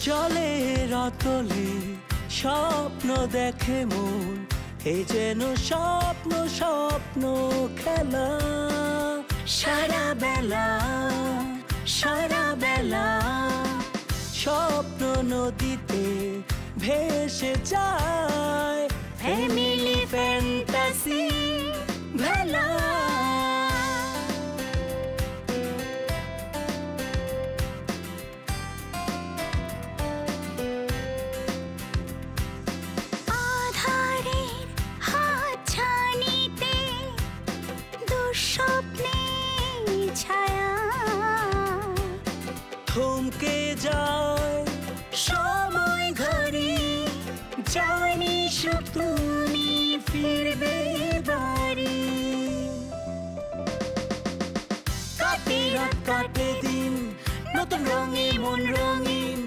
জলের অতলে স্বপ্ন দেখে মন, এ যেন স্বপ্ন স্বপ্ন খেলা। সারা বেলা স্বপ্ন নদীতে ভেসে যায়, ফ্যামিলি ফ্যান্টাসি ভেলা। থমকে যায় সময় ঘড়ি, জানি সুখ তুমি ফিরবে বাড়ি। কাটে রাত কাটে দিন, নতুন রঙে মন রঙিন,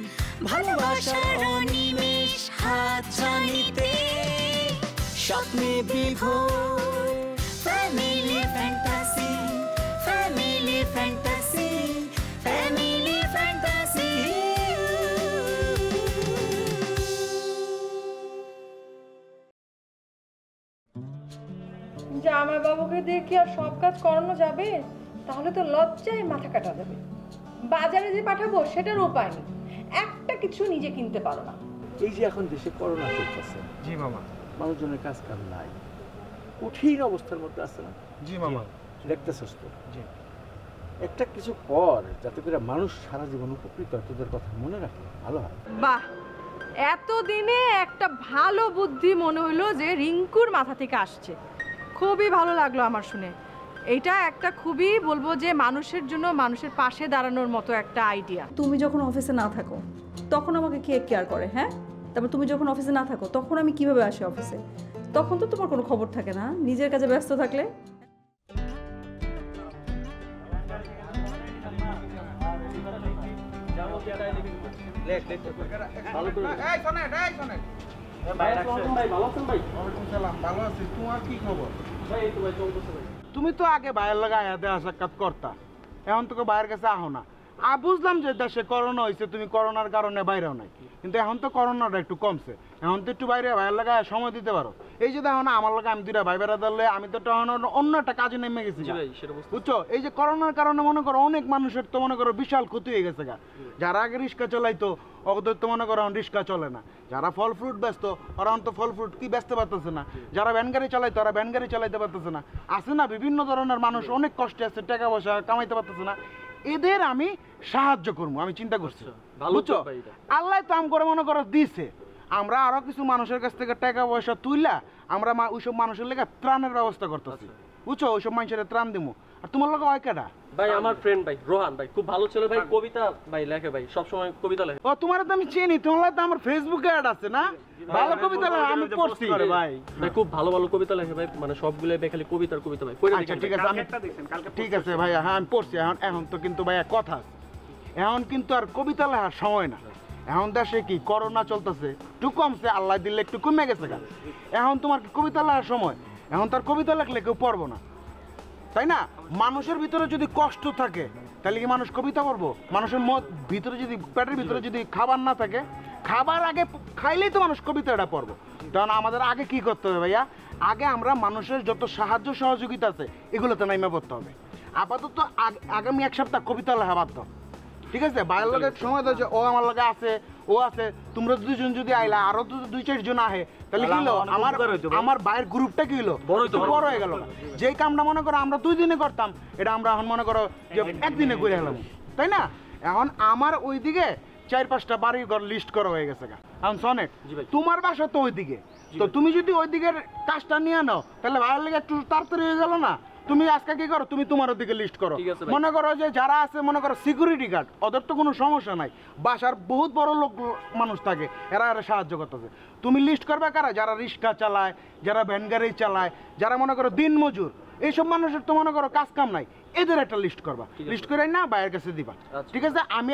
ভালোবাসার অনিমেষ হাত ছানিতে স্বপ্নে বিভোর। Family fantasy, family fantasy, family fantasy. জামাই বাবুকে দিয়ে কি আর সব কাজ করানো যাবে? তাহলে তো লজ্জায় মাথা কাটা যাবে। বাজারে যে পাঠাবো সেটার উপায় নেই, একটা কিছু নিজে কিনতে পারো না। এই যে এখন দেশে করোনা চলতেছে, জি মামা, মানুষজনের কাজ কাম নাই, কঠিন অবস্থার মধ্যে আছে না? জি মামা, দেখতেছস তো। জি, একটা কিছু কর যাতে করে মানুষ সারা জীবন উপকৃত হয়, তোদের কথা মনে রাখে, ভালো হয়। বাহ, এতদিনে একটা ভালো বুদ্ধি মনে হলো যে রিঙ্কুর মাথা থেকে আসছে। খুবই ভালো লাগলো আমার শুনে। এটা একটা খুবই বলবো যে মানুষের জন্য মানুষের পাশে দাঁড়ানোর মতো একটা আইডিয়া। তুমি যখন অফিসে না থাকো তখন আমাকে কে কেয়ার করে? হ্যাঁ, তারপর তুমি যখন অফিসে না থাকো তখন আমি কিভাবে আসি অফিসে? তখন তো তোমার কোনো খবর থাকে না, নিজের কাজে ব্যস্ত থাকলে। তুমি তো আগে বাইরের লাগা দেখা সাক্ষাৎ করতা, এখন তোকে বাইরের কাছে আহো না। বুঝলাম যে দেশে করোনা হয়েছে, তুমি করোনার কারণে বাইরেও নাই, কিন্তু এখন তো করোনাটা একটু কমছে, এখন তো একটু বাইরে বাইরের লাগায় সময় দিতে পারো। এই যে দেখো না আমার লাগে আমি দুইটা ভাই বেড়া ধরলে, আমি তো অন্য একটা কাজে নেমে গেছি, বুঝছো? এই যে করোনার কারণে মনে করো অনেক মানুষের তো মনে করো বিশাল ক্ষতি হয়ে গেছে গা। যারা আগে রিক্সা চালাইতো ওদের তো মনে করো রিক্সা চলে না, যারা ফল ফ্রুট ব্যস্ত ওরা তো ফল ফ্রুট কি ব্যস্ত পারতেছে না, যারা ভ্যান গাড়ি চালাইতো ওরা ভ্যান গাড়ি চালাইতে পারতেছে না। আছে না বিভিন্ন ধরনের মানুষ অনেক কষ্টে আছে, টাকা পয়সা কামাইতে পারতেছে না, এদের আমি সাহায্য করবো, আমি চিন্তা করছি, বুঝছো? আল্লাহ তো আম করে মনে করো দিছে, আমরা আরো কিছু মানুষের কাছ থেকে টাকা পয়সা তুইলা আমরা ওইসব মানুষের লেগে ত্রাণের ব্যবস্থা করতেছি, বুঝছো? ওইসব মানুষের ত্রাণ দিমু। আর তোমার লোক হয় কেডা? ভাই আমার ফ্রেন্ড ভাই রোহান ভাই, খুব ভালো ছেলে ভাই, কবিতা ভাই লেখে ভাই, সব সময় কবিতা লেখে। ও তোমার তো আমি চিনি, তোমার তো আমার ফেসবুকে অ্যাড আছে না, ভালো কবিতা লেখে, আমি পড়ছি ভাই। ভাই খুব ভালো ভালো কবিতা লেখে ভাই, মানে সবগুলো খালি কবিতার কবিতা ভাই। আচ্ছা ঠিক আছে, আমি ঠিক আছে ভাই, হ্যাঁ আমি পড়ছি। এখন তো কিন্তু ভাই এক কথা, এখন কিন্তু আর কবিতা লেখার সময় না। এখন দেশে কি করোনা চলতেছে, একটু কমছে, আল্লাহ দিলে একটু কমে গেছে গা। এখন তোমার কি কবিতা লেখার সময়? এখন তার কবিতা লেখলে কেউ পড়বো না, তাই না? মানুষের ভিতরে যদি কষ্ট থাকে তাহলে কি মানুষ কবিতা পড়বো? মানুষের ভিতরে যদি পেটের ভিতরে যদি খাবার না থাকে, খাবার আগে খাইলেই তো মানুষ কবিতাটা পড়বো। কারণ আমাদের আগে কি করতে হবে ভাইয়া? আগে আমরা মানুষের যত সাহায্য সহযোগিতা আছে এগুলোতে নাইমা পড়তে হবে। আপাতত আগামী এক সপ্তাহ কবিতা লেখা বাধ্য, ঠিক আছে? বাইরের লোকের সময় তো ও আমার লগে আছে, ও আছে, তোমরা দুজন যদি আইলা, আরো দুই চারজন আহে, তাহলে কি হলো? আমার বাইরের গ্রুপটা কি হলো? বড় হয়ে গেল। যে কামটা মনে করো আমরা 2 দিনে করতাম, এটা আমরা এখন মনে করো যে একদিনে করে গেলাম, তাই না? এখন আমার ওইদিকে 4-5টা বাড়ি ঘর লিস্ট করা হয়ে গেছে। এখন শোনেক, তোমার বাসা তো ওইদিকে, তো তুমি যদি ওইদিকের কাজটা নিয়ে নাও তাহলে ভাইয়ের লেগে একটু তাড়াতাড়ি হয়ে গেল না? তুমি আজকে কি করো, তুমি তোমার ওদিকে লিস্ট করো। মনে করো যে যারা আছে মনে করো সিকিউরিটি গার্ড, ওদের তো কোনো সমস্যা নাই, বাসার বহুত বড় লোক মানুষ থাকে, এরা সাহায্য করতেছে। তুমি লিস্ট করবে কারা? যারা রিক্সা চালায়, যারা ভ্যান গাড়ি চালায়, যারা মনে করো দিন মজুর, এইসব মানুষের তো মনে করো কাজ কাম নাই, এদের একটা লিস্ট করবা। লিস্ট করে না বাইরের কাছে দিবা, ঠিক আছে? আমি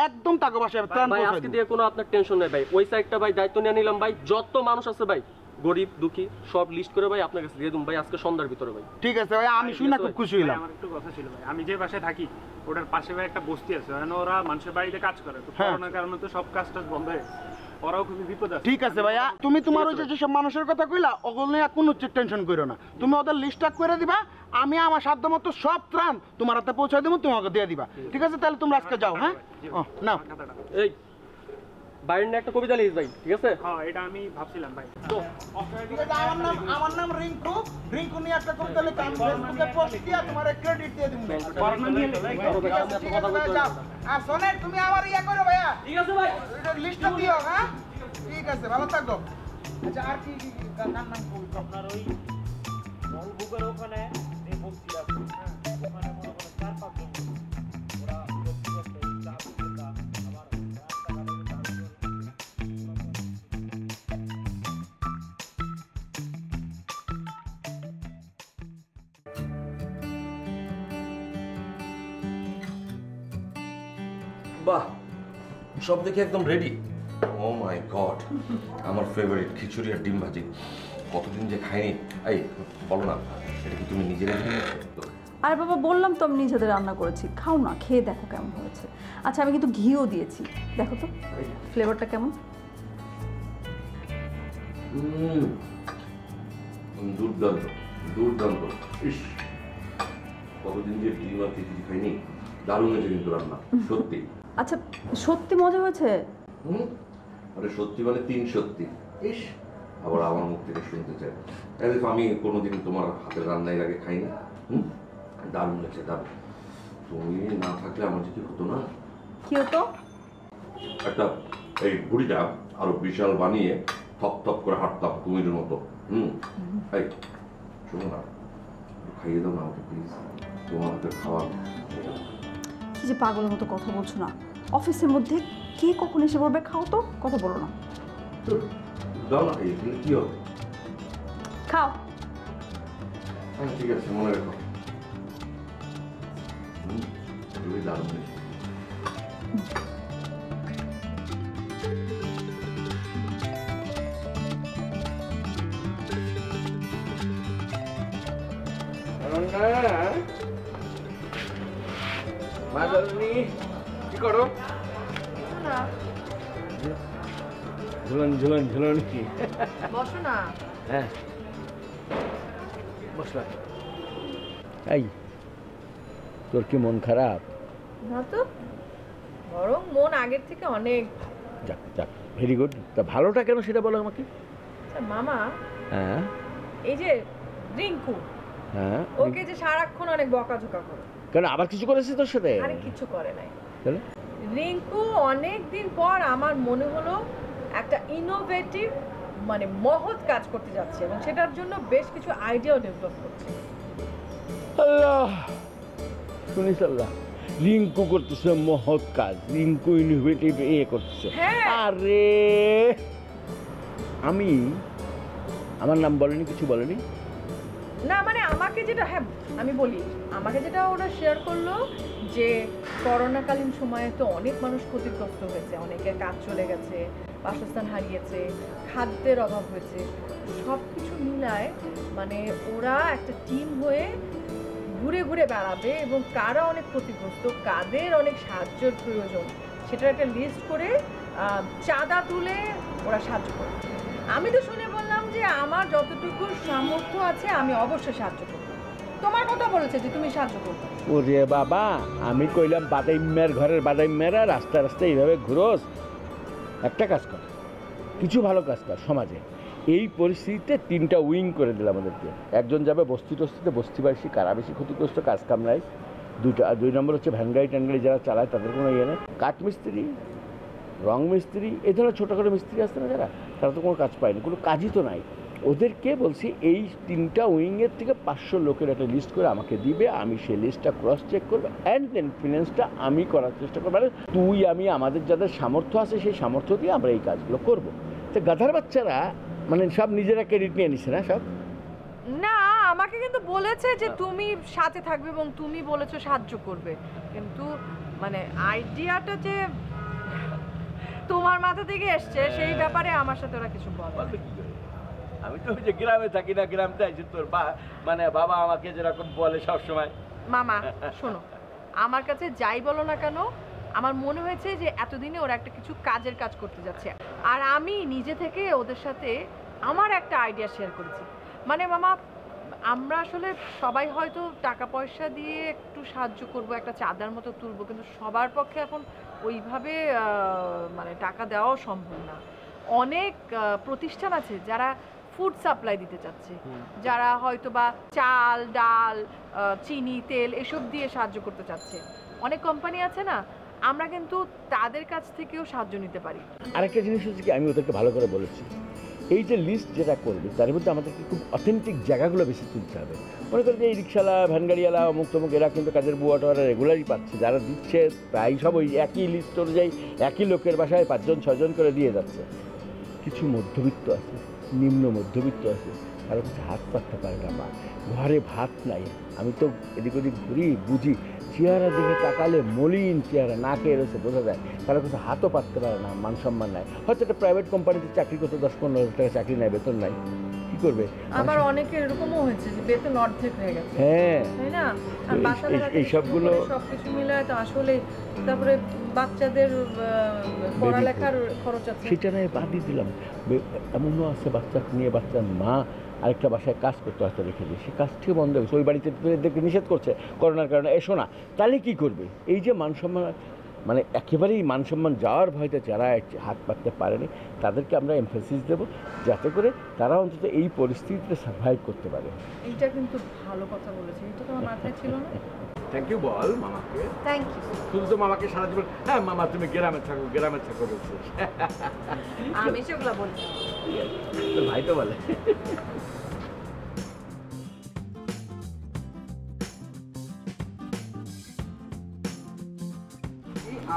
একদম তাকে বাসায় ত্রাণ পৌঁছে দিব। আজকে দিয়ে কোনো আপনার টেনশন নেই ভাই, ওই সাইডটা ভাই দায়িত্ব নিয়ে নিলাম ভাই, যত মানুষ আছে ভাই গরিব দুঃখী সব লিস্ট করে ভাই আপনার কাছে দিয়ে দিন ভাই আজকে সন্ধ্যার ভিতরে ভাই। ঠিক আছে ভাই, আমি শুনে খুব খুশি হইলাম। আমার একটু কথা ছিল ভাই, আমি যে বাসায় থাকি ওটার পাশে ভাই একটা বস্তি আছে, ওখানে ওরা মানুষের বাড়িতে কাজ করে, তো করোনার কারণে তো সব কাজ টাজ বন্ধ হয়ে গেছে, ওরাও খুবই বিপদ আছে। ঠিক আছে ভাইয়া, তুমি তোমার ওই যে সব মানুষের কথা কইলা ওগুলো নিয়ে কোনো টেনশন করো না, তুমি ওদের লিস্টটা করে দিবা, আমি আমার সাধ্য মতো সব ত্রাণ তোমার হাতে পৌঁছে দেবো, তোমাকে দিয়ে দিবা। ঠিক আছে, তাহলে তোমরা আজকে যাও। হ্যাঁ না এই বাইরের না একটা কবিতা লিখিস ভাই, ঠিক আছে? হ্যাঁ এটা আমি ভাবছিলাম ভাই। তো আমার নাম রিঙ্কু, রিঙ্কু নিয়ে একটা কবিতা লিখে আমি ফেসবুকে পোস্ট দিয়ে তোমার ক্রেডিট দিয়ে দিব। আর সোনে তুমি আমার ইয়া করো ভাইয়া। ঠিক আছে ভাই, লিস্টটা দিও। হ্যাঁ ঠিক আছে, ভালো থাকো। আচ্ছা আর কি কার নাম কবি আপনার? ওই মলবুকের ওখানে এই বস্তি আছে, ওখানে মনে করে 4-5 জন ওরা বস্তি করতে চা পিতা আবার বাহ, সব দেখে একদম রেডি। ও মাই গড, আমার ফেভারিট খিচুড়ি আর ডিম ভাজি, কতদিন যে খাইনি। এই বলো না, এটা কি তুমি নিজে রেখে নিয়েছো? আরে বাবা, বললাম তো আমি নিজেদের রান্না করেছি, খাও না, খেয়ে দেখো কেমন হয়েছে। আচ্ছা আমি কিন্তু ঘিও দিয়েছি, দেখো তো ফ্লেভারটা কেমন। দুর্দান্ত দুর্দান্ত। ইস, কতদিন যে ডিম আর খিচুড়ি খাইনি, দারুণ হয়েছে কিন্তু রান্না, সত্যি। আচ্ছা সত্যি মজা হয়েছে? আরে সত্যি মানে 3 সত্যি। ইস, আবার আমার মুখ থেকে শুনতে চাই। দেখো আমি কোনোদিন তোমার হাতের রান্না এর আগে খাইনি। দারুণ হয়েছে, দারুণ। তুমি না থাকলে আমার যে কি হতো না। কি হতো? একটা এই বুড়িটা আরো বিশাল বানিয়ে থপ থপ করে হাঁটতাম কুমিরের মতো। এই শোনো না, খাইয়ে দাও না আমাকে প্লিজ, তোমার হাতের খাওয়া। কি যে পাগলের মতো কথা বলছো না, অফিসের মধ্যে কে কখন এসে পড়বে, খাও তো, কথা বলো না। দাও না, এখানে কি হবে? খাও। হ্যাঁ ঠিক আছে, মনে রেখো। খুবই দারুণ হয়েছে। কি করো? ঝুলন ঝুলন ঝুলন কি? বসো না। হ্যাঁ বসলাম। এই তোর কি মন খারাপ? না তো, বরং মন আগের থেকে অনেক। যাক যাক, ভেরি গুড। তা ভালোটা কেন সেটা বলো আমাকে। মামা, হ্যাঁ এই যে রিঙ্কু, হ্যাঁ, ওকে যে সারাক্ষণ অনেক বকাঝকা করে। কেন আবার কিছু করেছে তোর সাথে? আরে কিছু করে নাই। তাহলে রিঙ্কু অনেক দিন পর আমার মনে হলো একটা ইনোভেটিভ মানে মহৎ কাজ করতে যাচ্ছে এবং সেটার জন্য বেশ কিছু আইডিয়াও ডেভেলপ করছে। আল্লাহ, শুনিস আল্লাহ, রিঙ্কু করতেছে মহৎ কাজ, রিঙ্কু ইনোভেটিভ করতেছে। আরে আমি আমার নাম বলেনি, কিছু বলেনি না, মানে আমাকে যেটা, হ্যাঁ আমি বলি, আমাকে যেটা ওরা শেয়ার করলো যে করোনাকালীন সময়ে তো অনেক মানুষ ক্ষতিগ্রস্ত হয়েছে, অনেকের কাজ চলে গেছে, বাসস্থান হারিয়েছে, খাদ্যের অভাব হয়েছে, সব কিছু মিলায় মানে ওরা একটা টিম হয়ে ঘুরে ঘুরে বেড়াবে এবং কারা অনেক ক্ষতিগ্রস্ত, কাদের অনেক সাহায্যের প্রয়োজন সেটার একটা লিস্ট করে চাঁদা তুলে ওরা সাহায্য করবে। আমি তো শুনে বললাম যে আমার যতটুকু সামর্থ্য আছে আমি অবশ্যই সাহায্য করব। তোমার কথা বলেছে যে তুমি সাহায্য করবে। ওরে বাবা, আমি কইলাম বাদাইম্যার ঘরের বাদাইম্যারা রাস্তা রাস্তায় এইভাবে ঘুরোস, একটা কাজ কর, কিছু ভালো কাজ কর সমাজে। এই পরিস্থিতিতে 3টা উইং করে দিলাম আমাদেরকে। একজন যাবে বস্তি টস্তিতে, বস্তিবাসী কারা বেশি ক্ষতিগ্রস্ত কাজ কামরায়, 2 নম্বর হচ্ছে ভ্যান গাড়ি ট্যান গাড়ি যারা চালায় তাদের কোনো ইয়ে নেই, কাঠমিস্ত্রি, রং মিস্ত্রি, এই ধরনের ছোটোখাটো মিস্ত্রি আসছে না যারা, তারা তো কোনো কাজ পায়নি, কোনো কাজই তো নাই। ওদেরকে বলছি এই 3টা উইংয়ের থেকে 500 লোকের একটা লিস্ট করে আমাকে দিবে, আমি সেই লিস্টটা ক্রস চেক করবো অ্যান্ড দেন ফিনান্সটা আমি করার চেষ্টা করবো। মানে তুই আমি আমাদের যাদের সামর্থ্য আছে সেই সামর্থ্য দিয়ে আমরা এই কাজগুলো করবো। তো গাধার বাচ্চারা মানে সব নিজেরা ক্রেডিট নিয়ে নিচ্ছে না সব। না, আমাকে কিন্তু বলেছে যে তুমি সাথে থাকবে এবং তুমি বলেছো সাহায্য করবে, কিন্তু মানে আইডিয়াটা যে তোমার মাথা থেকে এসছে সেই ব্যাপারে আমার সাথে ওরা কিছু বলে। আমি তো ওই যে গ্রামে থাকি না, গ্রামতে আছি তোর মানে বাবা আমাকে যেরকম বলে সবসময়। মামা শোনো, আমার কাছে যাই বলো না কেন, আমার মনে হয়েছে যে এতদিনে ওরা একটা কিছু কাজের কাজ করতে যাচ্ছে, আর আমি নিজে থেকে ওদের সাথে আমার একটা আইডিয়া শেয়ার করেছি। মানে মামা, আমরা আসলে সবাই হয়তো টাকা পয়সা দিয়ে একটু সাহায্য করব, একটা চাঁদার মতো তুলবো, কিন্তু সবার পক্ষে এখন ওইভাবে মানে টাকা দেওয়াও সম্ভব না। অনেক প্রতিষ্ঠান আছে যারা ফুড সাপ্লাই দিতে চাচ্ছে, যারা হয়তো বা চাল ডাল চিনি তেল এসব দিয়ে সাহায্য করতে চাচ্ছে। অনেক কোম্পানি আছে না, আমরা কিন্তু তাদের কাছ থেকেও সাহায্য নিতে পারি। আরেকটা জিনিস হচ্ছে কি, আমি ওদেরকে ভালো করে বলেছি, এই যে লিস্ট যেটা করবে তার মধ্যে আমাদেরকে খুব অথেন্টিক জায়গাগুলো বেশি তুলতে হবে। মনে করি যে এই রিক্সাওয়ালা ভ্যানগাড়িওয়ালা অমুক তমুক এরা কিন্তু কাজের বুয়া টোয়ারা রেগুলারই পাচ্ছে, যারা দিচ্ছে প্রায় সব ওই একই লিস্ট অনুযায়ী একই লোকের বাসায় 5 জন 6 জন করে দিয়ে যাচ্ছে। কিছু মধ্যবিত্ত আছে, নিম্ন মধ্যবিত্ত আছে, কারো কাছে হাত পাততে পারে না, মা ঘরে ভাত নাই। আমি তো এদিক ওদিক ঘুরি বুঝি, চেহারা দেখে তাকালে মলিন চেহারা, না খেয়ে রয়েছে বোঝা যায়, কারো কাছে হাতও পাততে পারে না, মান সম্মান নাই। হয়তো একটা প্রাইভেট কোম্পানিতে চাকরি করতে 10-15 হাজার টাকা চাকরি নেয়, বেতন নাই, কি করবে? আবার অনেকের এরকমও হয়েছে যে বেতন অর্ধেক হয়ে গেছে, হ্যাঁ তাই না? আর বাসা ভাড়া এই সবগুলো সবকিছু মিলায় তো আসলে, তারপরে বাচ্চাদের পড়ালেখার খরচ আছে, সেটা নয় বাদই দিলাম। এমনও আছে বাচ্চা নিয়ে বাচ্চার মা আরেকটা বাসায় কাজ করতে হয়তো রেখে দিয়ে, সে কাজ থেকে বন্ধ হয়েছে, ওই বাড়িতে এদেরকে নিষেধ করছে করোনার কারণে, এসো না। তাহলে কী করবে? এই যে মান সম্মান, মানে একেবারেই মান সম্মান যাওয়ার ভয়তে যারা হাত পাততে পারেনি তাদেরকে আমরা এমফেসিস দেবো, যাতে করে তারা অন্তত এই পরিস্থিতিতে সার্ভাইভ করতে পারে। এইটা কিন্তু ভালো কথা বলেছে, এটা তো আমার মাথায় ছিল না। থ্যাংক ইউ বল মামাকে। Thank you. শুধু তো মামাকে সারা জীবন হ্যাঁ মামা তুমি গ্রামে থাকো গ্রামে থাকো বলছিস, আমি সেগুলো বলছি, তোর ভাই তো বলে।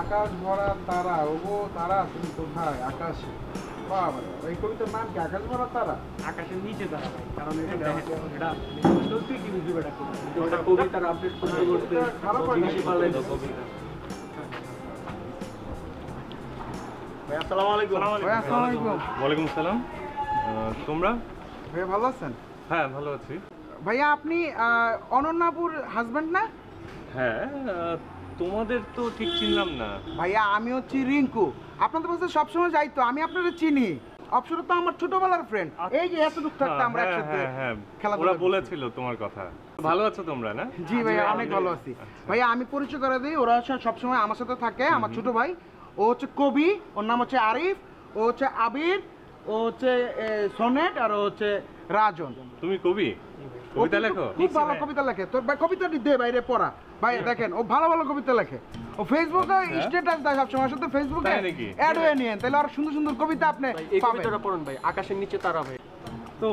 আকাশ ভরা তারা, ওগো তারা তুমি কোথায় আকাশে? বাবা, এই কবিতার নাম কি আকাশ ভরা তারা? আকাশের নিচে তারা ভাই, কারণ এটা সত্যি কি বুঝবে এটা কবিতার আপডেট করতে করতে জিনিস পারলে কবিতা। ভাই আসসালামু আলাইকুম। ভাই আসসালামু আলাইকুম। ওয়ালাইকুম আসসালাম। তোমরা? ভাই ভালো আছেন? হ্যাঁ ভালো আছি। ভাইয়া আপনি অনন্যাপুর হাজবেন্ড না? হ্যাঁ, তোমাদের তো ঠিক চিনলাম না। ভাইয়া আমি হচ্ছি রিঙ্কু, আপনাদের পাশে সবসময় যাই তো, আমি আপনাদের চিনি। অপসর তো আমার ছোটবেলার ফ্রেন্ড, এই যে এতটুকু থাকতে আমরা একসাথে খেলাধুলা ওরা বলেছিল তোমার কথা। ভালো আছো তোমরা না? জি ভাইয়া অনেক ভালো আছি। ভাইয়া আমি পরিচয় করে দিই, ওরা হচ্ছে সবসময় আমার সাথে থাকে, আমার ছোট ভাই। ও হচ্ছে কবি, ওর নাম হচ্ছে আরিফ, ও হচ্ছে আবির, ও হচ্ছে সনেট, আর ও হচ্ছে রাজন। তুমি কবি? কবিতা লেখো? খুব ভালো কবিতা লেখে। তোর ভাই কবিতাটি দে বাইরে পড়া। ভাই দেখেন ও ভালো ভালো কবিতা লেখে, ও ফেসবুকে স্ট্যাটাস দেয় সবসময়, সাথে ফেসবুকে অ্যাড হয়ে নিয়েন, তাহলে আর সুন্দর সুন্দর কবিতা আপনি এই পাবেন। কবিতাটা পড়ুন ভাই, আকাশের নিচে তারা ভাই। তো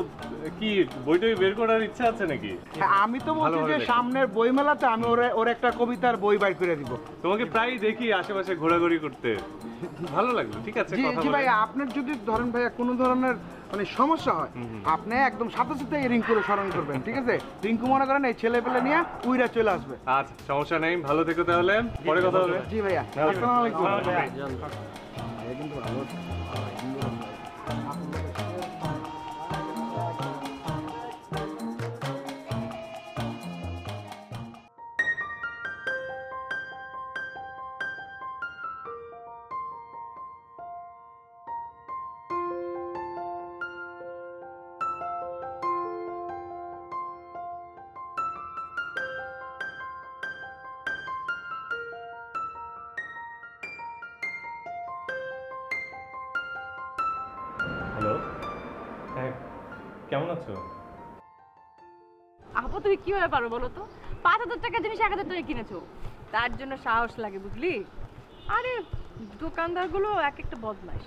কি বইটই বের করার ইচ্ছা আছে নাকি? হ্যাঁ, আমি তো বলছি যে সামনের বই মেলাতে আমি ওর একটা কবিতার বই বাইর করে দিব। তোমাকে প্রায় দেখি আশেপাশে ঘোরাঘুরি করতে, ভালো লাগলো। ঠিক আছে, জি কথা জি বলে। ভাই, আপনার যদি ধরেন ভাইয়া কোনো ধরনের মানে সমস্যা হয়, আপনি একদম সাথে সাথে রিঙ্কুরে স্মরণ করবেন, ঠিক আছে? রিঙ্কু মনে করেন এই ছেলে পেলে নিয়ে উইরা চলে আসবে। আচ্ছা সমস্যা নেই, ভালো থেকো তাহলে, পরে কথা হবে। জি ভাইয়া, আসসালামু আলাইকুম। হ্যালো, হ্যাঁ কেমন আছো? আপু তুমি কিভাবে পারো বলো তো? 5,000 টাকার জিনিস 1,000 টাকায় কিনেছো, তার জন্য সাহস লাগে বুঝলি? আরে দোকানদারগুলো এক একটা বদমাইশ,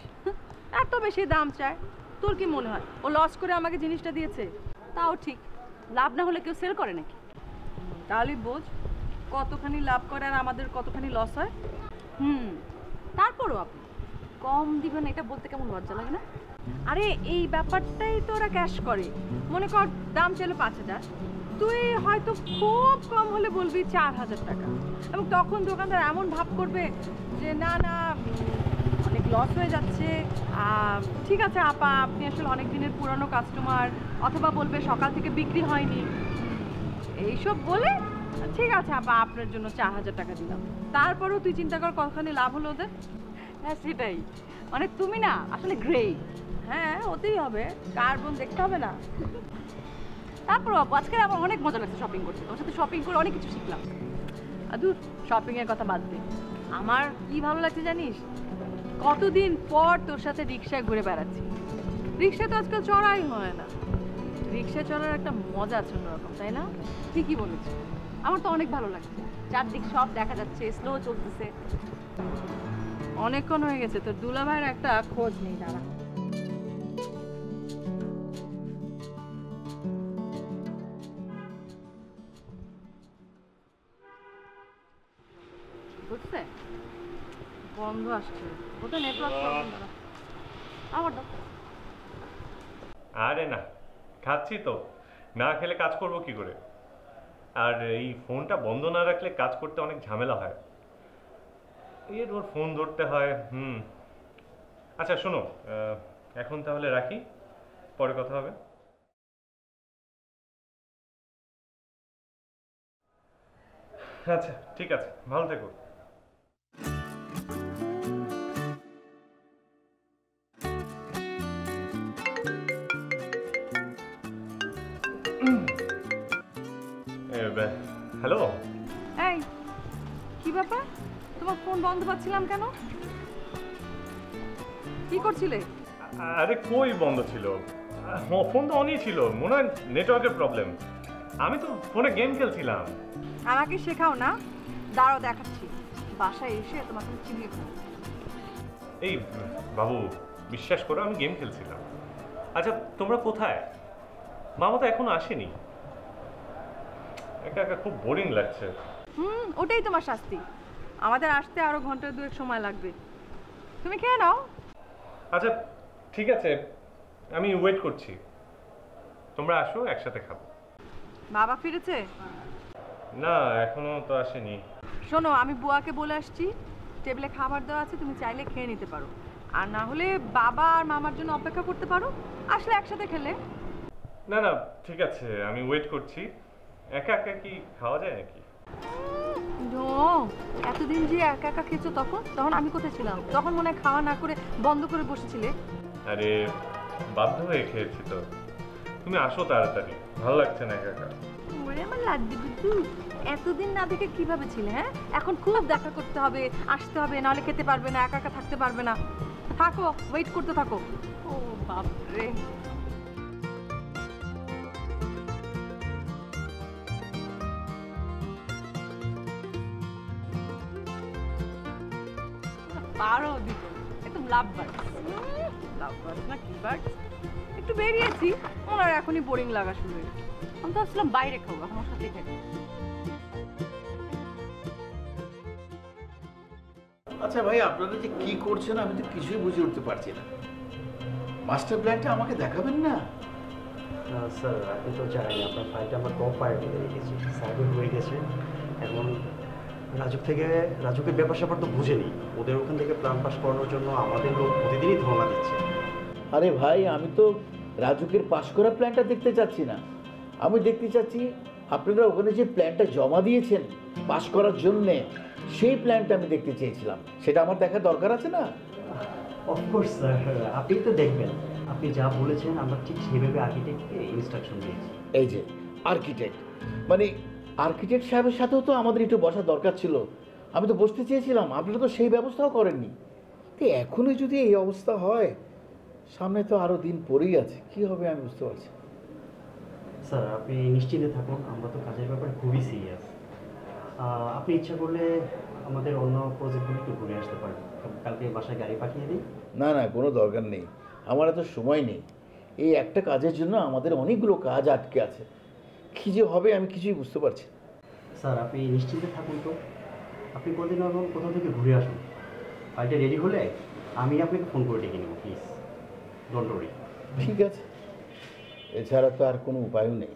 এত বেশি দাম চায়। তোর কি মনে হয় ও লস করে আমাকে জিনিসটা দিয়েছে? তাও ঠিক, লাভ না হলে কেউ সেল করে নাকি? তাহলে বোঝ কতখানি লাভ করে আর আমাদের কতখানি লস হয়। তারপরও আপনি কম দিবেন এটা বলতে কেমন লজ্জা লাগে না? আরে এই ব্যাপারটাই তো ওরা ক্যাশ করে। মনে কর দাম ছিল 5,000, তুই হয়তো খুব কম হলে বলবি 4,000 টাকা, এবং তখন দোকানদার এমন ভাব করবে যে না না অনেক লস হয়ে যাচ্ছে। ঠিক আছে আপা, আপনি আসলে অনেক দিনের পুরনো কাস্টমার, অথবা বলবে সকাল থেকে বিক্রি হয়নি, এইসব বলে ঠিক আছে আপা, আপনার জন্য 4000 টাকা দিলাম। তারপরেও তুই চিন্তা কর কতখানি লাভ হলো ওদের। হ্যাঁ সেটাই, মানে তুমি না আসলে গ্রেট। হ্যাঁ হতেই হবে, কার বোন দেখতে হবে না। তারপর আপু আজকে আমার অনেক মজা লাগছে শপিং করতে, তোমার সাথে শপিং করে অনেক কিছু শিখলাম। দূর, শপিংয়ের কথা বাদ দে, আমার কি ভালো লাগছে জানিস, কতদিন পর তোর সাথে রিক্সায় ঘুরে বেড়াচ্ছি। রিক্সায় তো আজকাল চড়াই হয় না, রিক্সায় চড়ার একটা মজা আছে অন্যরকম, তাই না? ঠিকই বলেছো, আমার তো অনেক ভালো লাগছে, চারদিক সব দেখা যাচ্ছে, স্লো চলতেছে। অনেকক্ষণ হয়ে গেছে, তোর দুলা ভাইয়ের একটা খোঁজ নেই। দাঁড়া, বুঝছে? বন্ধ আসছে, ওটা নেটওয়ার্ক প্রবলেম। দাঁড়া, আমার দাও। আরে না, খাচ্ছি তো, না খেলে কাজ করব কি করে? আর এই ফোনটা বন্ধ না রাখলে কাজ করতে অনেক ঝামেলা হয়, এর ওর ফোন ধরতে হয়। আচ্ছা শোনো, এখন তাহলে রাখি, পরে কথা হবে। আচ্ছা ঠিক আছে, ভালো থেকো। হ্যালো। এই কি ব্যাপার, তোমার ফোন বন্ধ পাচ্ছিলাম কেন? কি করছিলে? আরে কই বন্ধ ছিল, ফোন তো অনই ছিল, মনে হয় নেটওয়ার্কের প্রবলেম। আমি তো ফোনে গেম খেলছিলাম। আমাকে শেখাও না, দাঁড়াও দেখাচ্ছি, বাসায় এসে তোমাকে চিনিয়ে খাবো। এই বাবু, বিশ্বাস করো আমি গেম খেলছিলাম। আচ্ছা তোমরা কোথায়? মামা তো এখনো আসেনি, একা একা খুব বোরিং লাগছে। ওটাই তোমার শাস্তি, আমাদের আসতে আরো ঘন্টা দুয়েক সময় লাগবে। তুমি খেয়ে নাও। আচ্ছা ঠিক আছে, আমি ওয়েট করছি, তোমরা আসো একসাথে খাবো। বাবা ফিরেছে? না এখনো তো আসেনি। শোনো, আমি বুয়াকে বলে আসছি, টেবিলে খাবার দেওয়া আছে, তুমি চাইলে খেয়ে নিতে পারো, আর না হলে বাবা আর মামার জন্য অপেক্ষা করতে পারো, আসলে একসাথে খেলে। না না ঠিক আছে, আমি ওয়েট করছি। একা একা কি খাওয়া যায় নাকি? এতদিন যে একা একা খেয়েছো, তখন আমি কোথায় ছিলাম? তখন মনে হয় খাওয়া না করে বন্ধ করে বসেছিলে। আরে বাধ্য হয়ে খেয়েছি তো, তুমি আসো তাড়াতাড়ি, ভালো লাগছে না একা একা। ওরে আমার লাড্ডু গুড্ডু, এতদিন না দেখে কিভাবে ছিলে? হ্যাঁ, এখন খুব দেখা করতে হবে, আসতে হবে, নাহলে খেতে পারবে না, একা একা থাকতে পারবে না। থাকো, ওয়েট করতে থাকো। ও বাপরে, পারো দিতে, একদম লাভ বার্ড না কি বার্ড। একটু বেরিয়েছি, ওনার এখনই বোরিং লাগা শুরু হয়েছে। আমি তো ভাবছিলাম বাইরে খাবো, এখন ওর সাথে খাই। আচ্ছা ভাই, আপনারা যে কি করছেন আমি তো কিছুই বুঝে উঠতে পারছি না। মাস্টার প্ল্যানটা আমাকে দেখাবেন না? স্যার আপনি তো জানেন আপনার ফাইলটা আমরা কম পায়ে বলে রেখেছি, সার্ভে হয়ে গেছে। এখন রাজুকের ব্যাপার স্যাপার তো বুঝেনি, ওদের ওখান থেকে প্ল্যান পাস করানোর জন্য আমাদের লোক প্রতিদিনই ধর্ণা দিচ্ছে। আরে ভাই, আমি তো রাজুকের পাস করা প্ল্যানটা দেখতে চাচ্ছি না, আমি দেখতে চাচ্ছি আপনারা ওখানে যে প্ল্যানটা জমা দিয়েছেন পাস করার জন্যে, সেই প্ল্যানটা আমি দেখতে চেয়েছিলাম। সেটা আমার দেখার দরকার আছে না? অফকোর্স স্যার, আপনি তো দেখবেন, আপনি যা বলেছেন আমরা ঠিক সেভাবে আর্কিটেক্টকে ইনস্ট্রাকশন দিয়েছি। এই যে আর্কিটেক্ট, মানে আর্কিটেক্ট সাহেবের সাথেও তো আমাদের একটু বসার দরকার ছিল, আমি তো বসতে চেয়েছিলাম, আপনারা তো সেই ব্যবস্থাও করেননি। তো এখনই যদি এই অবস্থা হয়, সামনে তো আরও দিন পরেই আছে, কি হবে আমি বুঝতে পারছি। স্যার আপনি নিশ্চিন্তে থাকুন, আমরা তো কাজের ব্যাপারে খুবই সিরিয়াস। আপনি ইচ্ছা করলে আমাদের অন্য প্রজেক্টগুলো একটু ঘুরে আসতে পারেন, কালকে বাসায় গাড়ি পাঠিয়ে দিই। না না, কোনো দরকার নেই, আমার এত সময় নেই। এই একটা কাজের জন্য আমাদের অনেকগুলো কাজ আটকে আছে, কী যে হবে আমি কিছুই বুঝতে পারছি। স্যার আপনি নিশ্চিন্তে থাকুন তো, আপনি কদিন কোথাও থেকে ঘুরে আসুন, ফাইলটা রেডি হলে আমি আপনাকে ফোন করে ডেকে নেব, প্লিজ ডোন্ট ওয়ারি। ঠিক আছে, এছাড়া তো আর কোনো উপায়ও নেই।